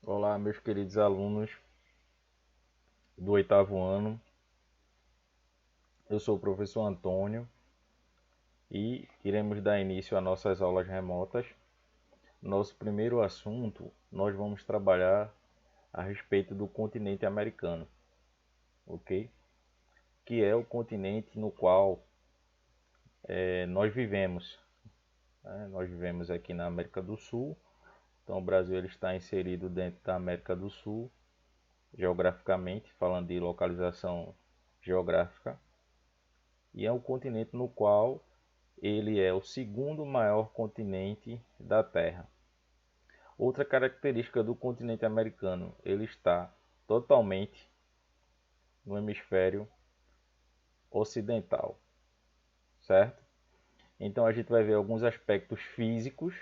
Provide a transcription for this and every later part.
Olá, meus queridos alunos do oitavo ano. Eu sou o professor Antônio e iremos dar início às nossas aulas remotas. Nosso primeiro assunto, nós vamos trabalhar a respeito do continente americano, ok? Que é o continente no qual nós vivemos. Né? Nós vivemos aqui na América do Sul, então o Brasil ele está inserido dentro da América do Sul, geograficamente, falando de localização geográfica. E é um continente no qual ele é o segundo maior continente da Terra. Outra característica do continente americano, ele está totalmente no hemisfério ocidental, certo? Então a gente vai ver alguns aspectos físicos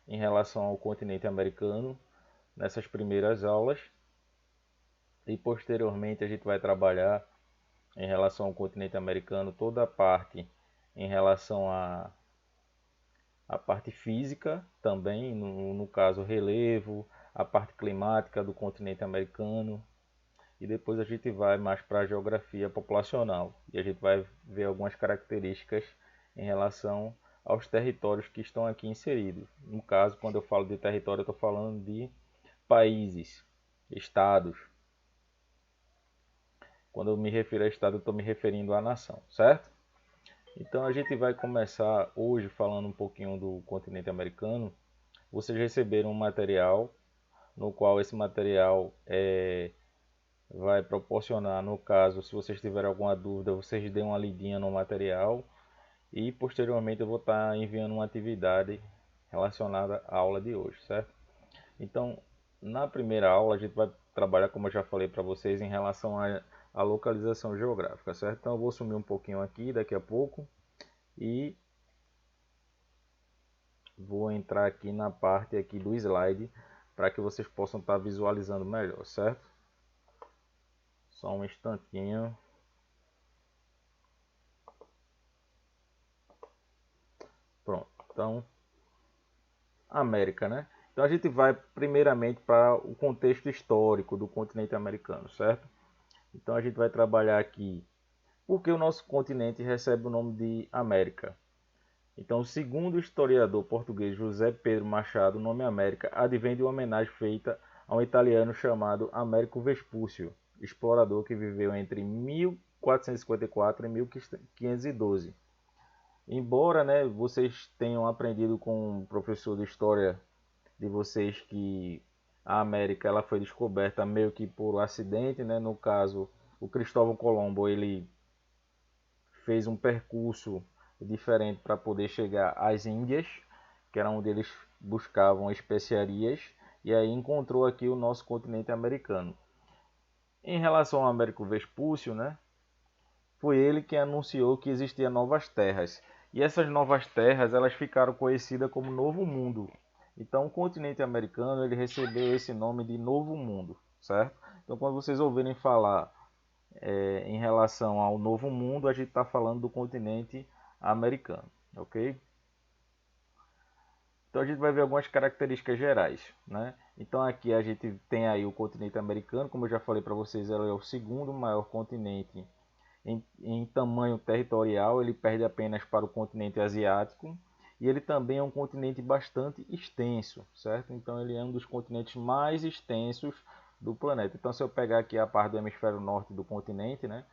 em relação ao continente americano nessas primeiras aulas e posteriormente a gente vai trabalhar em relação ao continente americano toda a parte em relação a parte física também, no caso relevo, a parte climática do continente americano, e depois a gente vai mais para a geografia populacional e a gente vai ver algumas características em relação aos territórios que estão aqui inseridos. No caso, quando eu falo de território, eu estou falando de países, estados. Quando eu me refiro a estado, eu estou me referindo à nação, certo? Então a gente vai começar hoje falando um pouquinho do continente americano. Vocês receberam um material no qual esse material vai proporcionar, no caso, se vocês tiverem alguma dúvida, vocês dêem uma lidinha no material e posteriormente eu vou estar enviando uma atividade relacionada à aula de hoje, certo? Então, na primeira aula a gente vai trabalhar, como eu já falei para vocês, em relação à localização geográfica, certo? Então eu vou sumir um pouquinho aqui daqui a pouco e vou entrar aqui na parte aqui do slide para que vocês possam estar visualizando melhor, certo? Só um instantinho. Pronto. Então, América, né? Então a gente vai primeiramente para o contexto histórico do continente americano, certo? Então a gente vai trabalhar aqui porque o nosso continente recebe o nome de América. Então, segundo o historiador português José Pedro Machado, o nome América advém de uma homenagem feita a um italiano chamado Américo Vespúcio, explorador que viveu entre 1454 e 1512. Embora, né, vocês tenham aprendido com o professor de história de vocês que a América ela foi descoberta meio que por acidente, né? No caso, o Cristóvão Colombo ele fez um percurso diferente para poder chegar às Índias, que era onde eles buscavam especiarias, e aí encontrou aqui o nosso continente americano. Em relação ao Américo Vespúcio, né? Foi ele quem anunciou que existiam novas terras. E essas novas terras elas ficaram conhecidas como Novo Mundo. Então o continente americano ele recebeu esse nome de Novo Mundo, certo? Então quando vocês ouvirem falar em relação ao Novo Mundo, a gente está falando do continente americano, ok? Então a gente vai ver algumas características gerais, né? Então aqui a gente tem aí o continente americano, como eu já falei para vocês, ele é o segundo maior continente em tamanho territorial, ele perde apenas para o continente asiático e ele também é um continente bastante extenso, certo? Então ele é um dos continentes mais extensos do planeta. Então se eu pegar aqui a parte do hemisfério norte do continente, né,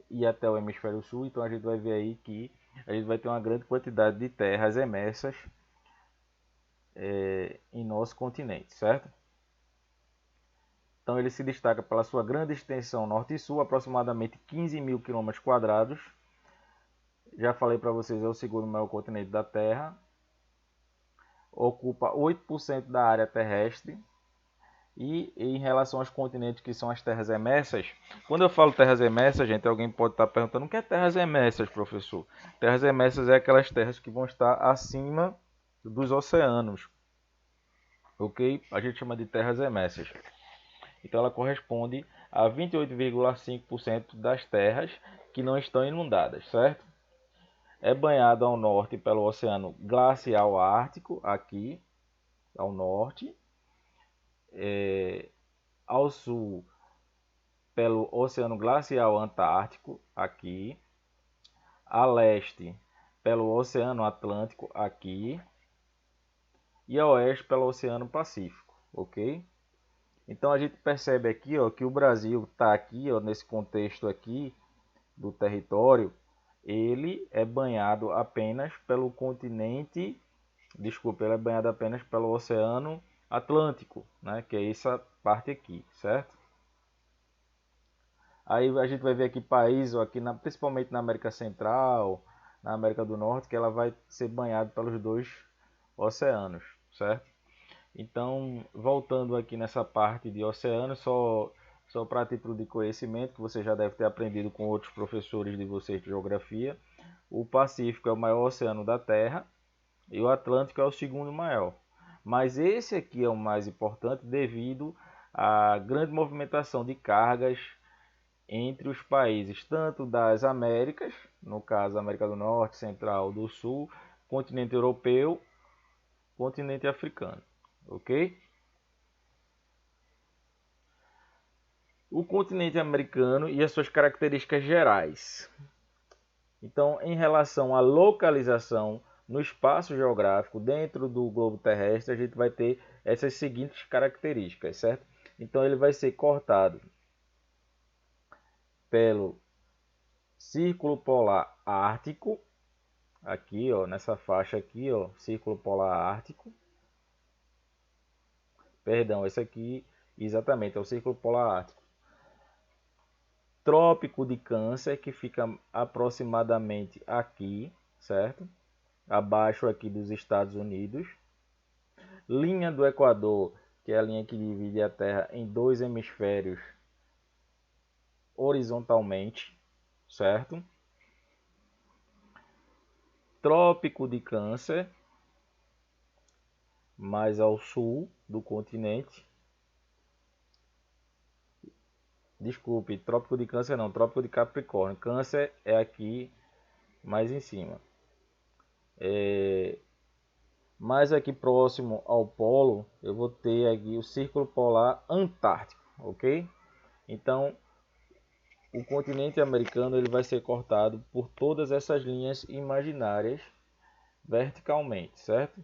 e até o hemisfério sul, então a gente vai ver aí que a gente vai ter uma grande quantidade de terras emersas em nosso continente, certo? Então ele se destaca pela sua grande extensão norte e sul, aproximadamente 15 mil quilômetros quadrados. Já falei para vocês, é o segundo maior continente da Terra. Ocupa 8% da área terrestre. E em relação aos continentes que são as terras emersas, quando eu falo terras emersas, gente, alguém pode estar perguntando o que é terras emersas, professor? Terras emersas é aquelas terras que vão estar acima dos oceanos, ok? A gente chama de terras emersas. Então ela corresponde a 28,5% das terras que não estão inundadas, certo? É banhado ao norte pelo Oceano Glacial Ártico, aqui ao norte, ao sul pelo Oceano Glacial Antártico, aqui, a leste pelo Oceano Atlântico, aqui, e a oeste pelo Oceano Pacífico, ok? Então a gente percebe aqui, ó, que o Brasil está aqui, ó, nesse contexto aqui do território, ele é banhado apenas pelo continente, desculpa, ele é banhado apenas pelo Oceano Atlântico, né, que é essa parte aqui, certo? Aí a gente vai ver aqui países, ó, aqui principalmente na América Central, na América do Norte, que ela vai ser banhada pelos dois oceanos, certo? Então, voltando aqui nessa parte de oceano, só para título de conhecimento, que você já deve ter aprendido com outros professores de vocês de geografia, o Pacífico é o maior oceano da Terra e o Atlântico é o segundo maior. Mas esse aqui é o mais importante devido à grande movimentação de cargas entre os países, tanto das Américas, no caso América do Norte, Central, do Sul, continente europeu, continente africano, ok? O continente americano e as suas características gerais. Então, em relação à localização no espaço geográfico dentro do globo terrestre, a gente vai ter essas seguintes características, certo? Então, ele vai ser cortado pelo Círculo Polar Ártico, aqui, ó, nessa faixa aqui, ó, Círculo Polar Ártico. Perdão, esse aqui, exatamente, é o Círculo Polar Ártico. Trópico de Câncer, que fica aproximadamente aqui, certo? Abaixo aqui dos Estados Unidos. Linha do Equador, que é a linha que divide a Terra em dois hemisférios horizontalmente, certo? Trópico de Câncer, mais ao sul do continente. Desculpe, Trópico de Câncer não, Trópico de Capricórnio. Câncer é aqui mais em cima. Mais aqui próximo ao polo, eu vou ter aqui o Círculo Polar Antártico, ok? Então, o continente americano ele vai ser cortado por todas essas linhas imaginárias verticalmente, certo?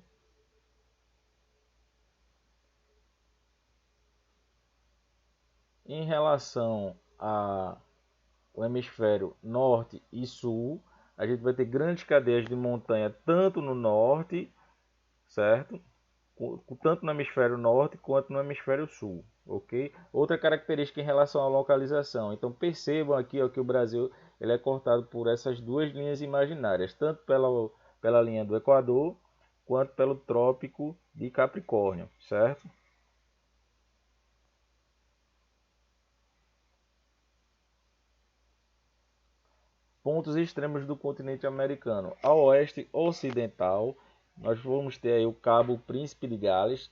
Em relação ao hemisfério norte e sul, a gente vai ter grandes cadeias de montanha tanto no norte, certo? Tanto no hemisfério norte quanto no hemisfério sul, ok? Outra característica em relação à localização. Então percebam aqui, ó, que o Brasil ele é cortado por essas duas linhas imaginárias, tanto pela linha do Equador quanto pelo Trópico de Capricórnio, certo? Pontos extremos do continente americano. Ao oeste ocidental, nós vamos ter aí o Cabo Príncipe de Gales,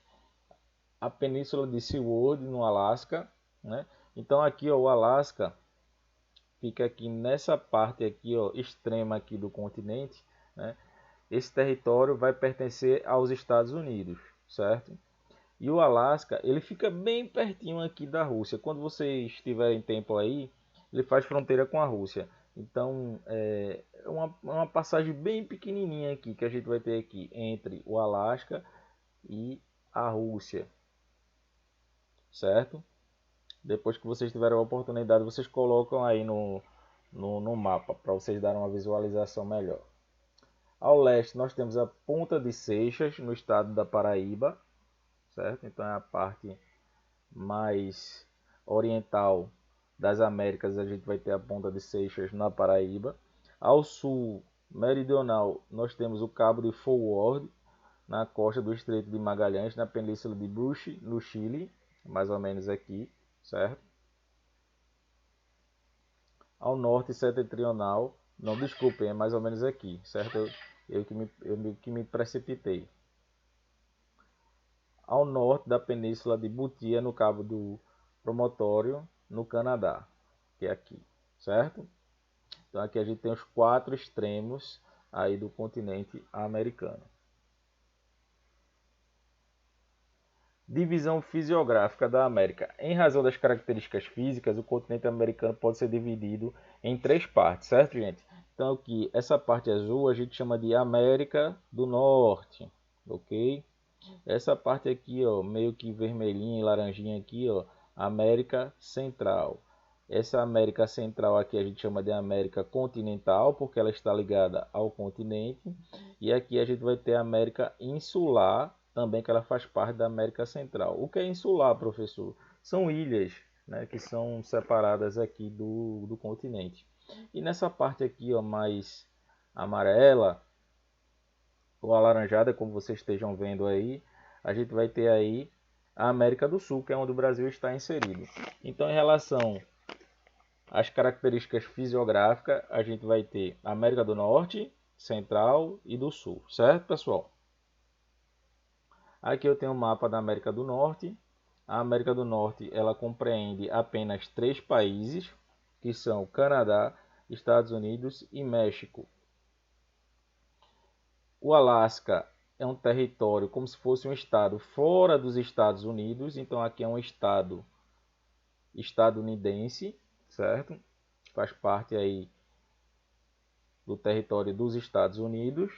a Península de Seward, no Alasca, né? Então aqui, ó, o Alasca fica aqui nessa parte aqui, ó, extrema aqui do continente, né? Esse território vai pertencer aos Estados Unidos, certo? E o Alasca, ele fica bem pertinho aqui da Rússia. Quando vocês tiverem tempo aí, ele faz fronteira com a Rússia. Então, é uma passagem bem pequenininha aqui que a gente vai ter aqui entre o Alasca e a Rússia, certo? Depois que vocês tiverem a oportunidade, vocês colocam aí no mapa para vocês darem uma visualização melhor. Ao leste, nós temos a Ponta de Seixas, no estado da Paraíba, certo? Então é a parte mais oriental das Américas, a gente vai ter a Ponta de Seixas na Paraíba. Ao sul meridional, nós temos o Cabo de Forward, na costa do Estreito de Magalhães, na Península de Brusque, no Chile, mais ou menos aqui, certo? Ao norte setentrional, não, desculpem, é mais ou menos aqui, certo? Eu que me precipitei. Ao norte da Península de Butia, no Cabo do Promontório, no Canadá, que é aqui, certo? Então aqui a gente tem os quatro extremos aí do continente americano. Divisão fisiográfica da América. Em razão das características físicas, o continente americano pode ser dividido em três partes, certo, gente? Então, aqui, essa parte azul a gente chama de América do Norte, ok? Essa parte aqui, ó, meio que vermelhinha e laranjinha aqui, ó, América Central. Essa América Central aqui a gente chama de América Continental, porque ela está ligada ao continente. E aqui a gente vai ter a América Insular, também que ela faz parte da América Central. O que é insular, professor? São ilhas, né, que são separadas aqui do continente. E nessa parte aqui, ó, mais amarela, ou alaranjada, como vocês estejam vendo aí, a gente vai ter aí a América do Sul, que é onde o Brasil está inserido. Então, em relação às características fisiográficas, a gente vai ter a América do Norte, Central e do Sul, certo, pessoal? Aqui eu tenho o mapa da América do Norte. A América do Norte, ela compreende apenas 3 países, que são Canadá, Estados Unidos e México. O Alasca é um território como se fosse um estado fora dos Estados Unidos, então aqui é um estado estadunidense, certo? Faz parte aí do território dos Estados Unidos.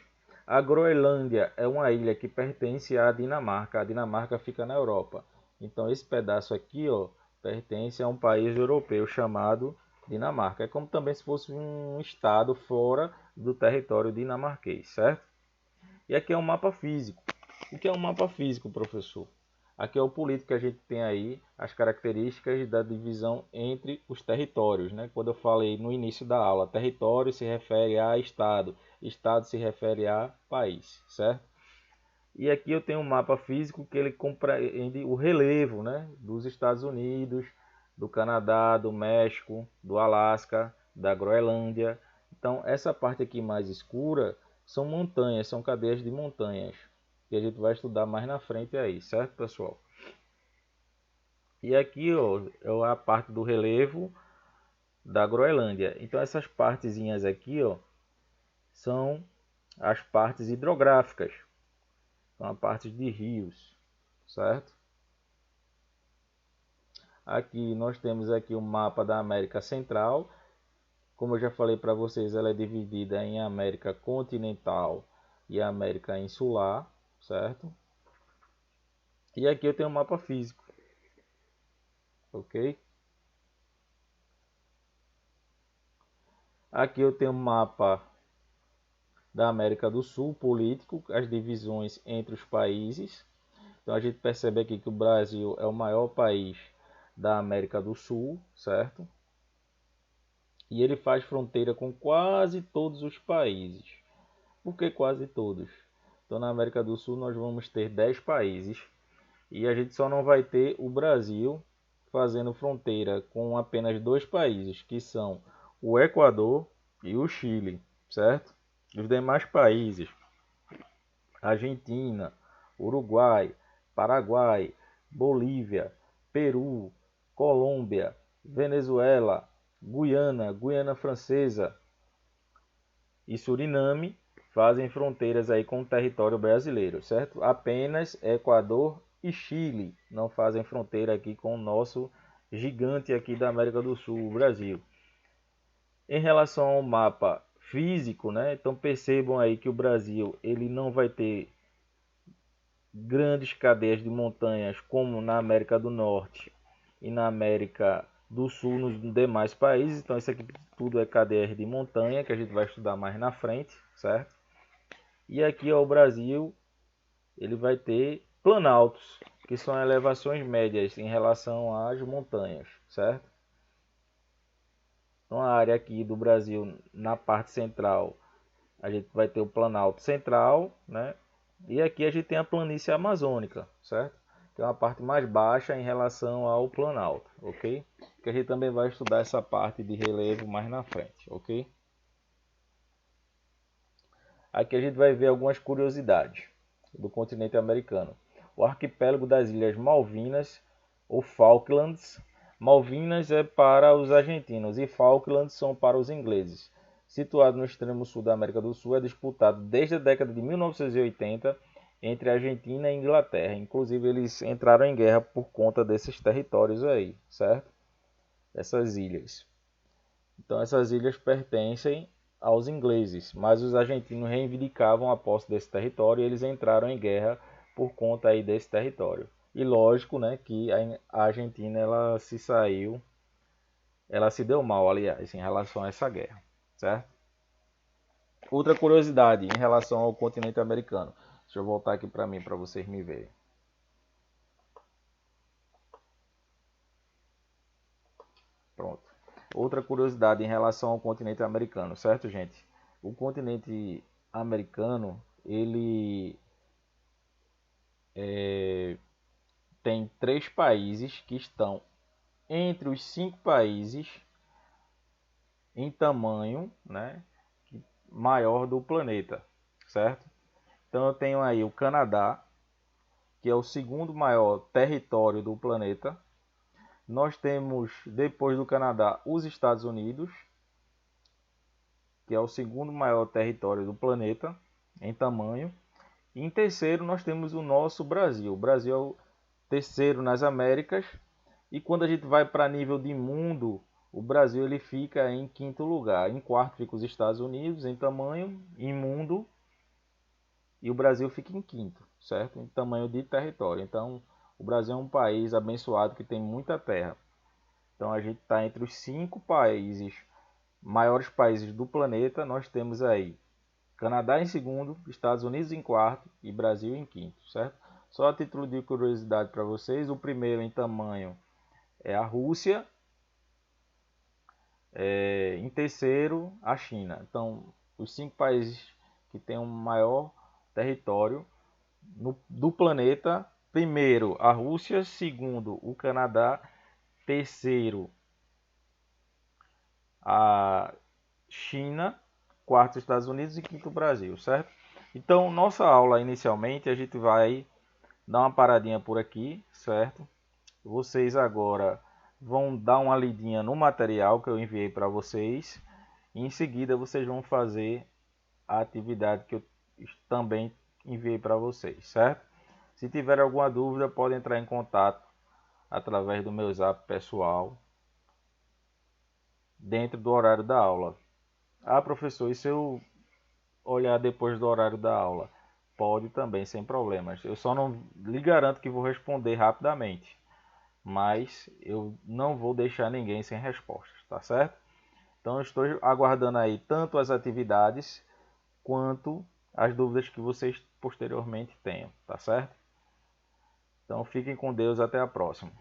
A Groenlândia é uma ilha que pertence à Dinamarca. A Dinamarca fica na Europa. Então esse pedaço aqui, ó, pertence a um país europeu chamado Dinamarca. É como também se fosse um estado fora do território dinamarquês, certo? E aqui é um mapa físico. O que é um mapa físico, professor? Aqui é o político que a gente tem aí, as características da divisão entre os territórios, né? Quando eu falei no início da aula, território se refere a estado, estado se refere a país, certo? E aqui eu tenho um mapa físico que ele compreende o relevo, né? Dos Estados Unidos, do Canadá, do México, do Alasca, da Groenlândia. Então essa parte aqui mais escura são montanhas, são cadeias de montanhas, que a gente vai estudar mais na frente aí, certo, pessoal? E aqui, ó, é a parte do relevo da Groenlândia. Então essas partezinhas aqui, ó, são as partes hidrográficas, são a parte de rios, certo? Aqui nós temos aqui o mapa da América Central. Como eu já falei para vocês, ela é dividida em América Continental e América Insular, certo? E aqui eu tenho um mapa físico, ok? Aqui eu tenho um mapa da América do Sul político, as divisões entre os países. Então a gente percebe aqui que o Brasil é o maior país da América do Sul, certo? E ele faz fronteira com quase todos os países. Por que quase todos? Então na América do Sul nós vamos ter 10 países e a gente só não vai ter o Brasil fazendo fronteira com apenas 2 países, que são o Equador e o Chile, certo? Os demais países, Argentina, Uruguai, Paraguai, Bolívia, Peru, Colômbia, Venezuela, Guiana, Guiana Francesa e Suriname fazem fronteiras aí com o território brasileiro, certo? Apenas Equador e Chile não fazem fronteira aqui com o nosso gigante aqui da América do Sul, o Brasil. Em relação ao mapa físico, né? Então percebam aí que o Brasil ele não vai ter grandes cadeias de montanhas como na América do Norte e na América do Sul nos demais países. Então isso aqui tudo é cadeias de montanha que a gente vai estudar mais na frente, certo? E aqui ó, o Brasil ele vai ter planaltos, que são elevações médias em relação às montanhas, certo? Então a área aqui do Brasil na parte central a gente vai ter o Planalto Central, né? E aqui a gente tem a planície amazônica, certo? Que é uma parte mais baixa em relação ao Planalto, ok? Que a gente também vai estudar essa parte de relevo mais na frente, ok? Aqui a gente vai ver algumas curiosidades do continente americano. O arquipélago das Ilhas Malvinas, ou Falklands. Malvinas é para os argentinos e Falklands são para os ingleses. Situado no extremo sul da América do Sul, é disputado desde a década de 1980 entre a Argentina e a Inglaterra. Inclusive eles entraram em guerra por conta desses territórios aí, certo? Essas ilhas. Então essas ilhas pertencem aos ingleses, mas os argentinos reivindicavam a posse desse território e eles entraram em guerra por conta aí desse território. E lógico, né, que a Argentina ela se deu mal, aliás, em relação a essa guerra, certo? Outra curiosidade em relação ao continente americano. Deixa eu voltar aqui para mim para vocês me verem. Pronto. Outra curiosidade em relação ao continente americano, certo, gente? O continente americano, ele tem 3 países que estão entre os 5 países em tamanho, né, maior do planeta, certo? Então eu tenho aí o Canadá, que é o segundo maior território do planeta. Nós temos, depois do Canadá, os Estados Unidos, que é o segundo maior território do planeta em tamanho. E em terceiro, nós temos o nosso Brasil. O Brasil é o terceiro nas Américas. E quando a gente vai para nível de mundo, o Brasil ele fica em quinto lugar. Em quarto fica os Estados Unidos em tamanho, em mundo. E o Brasil fica em quinto, certo? Em tamanho de território. Então, o Brasil é um país abençoado que tem muita terra. Então, a gente está entre os 5 maiores países do planeta. Nós temos aí Canadá em segundo, Estados Unidos em quarto e Brasil em quinto, certo? Só a título de curiosidade para vocês, o primeiro em tamanho é a Rússia, em terceiro a China. Então, os 5 países que têm um maior território do planeta, primeiro a Rússia, segundo o Canadá, terceiro a China, quarto Estados Unidos e quinto Brasil, certo? Então, nossa aula inicialmente a gente vai dar uma paradinha por aqui, certo? Vocês agora vão dar uma lidinha no material que eu enviei para vocês e em seguida vocês vão fazer a atividade que eu também enviei para vocês, certo? Se tiver alguma dúvida, pode entrar em contato através do meu zap pessoal dentro do horário da aula. Ah, professor, e se eu olhar depois do horário da aula? Pode também, sem problemas. Eu só não lhe garanto que vou responder rapidamente, mas eu não vou deixar ninguém sem respostas, tá certo? Então eu estou aguardando aí tanto as atividades quanto as dúvidas que vocês posteriormente tenham, tá certo? Então fiquem com Deus, até a próxima.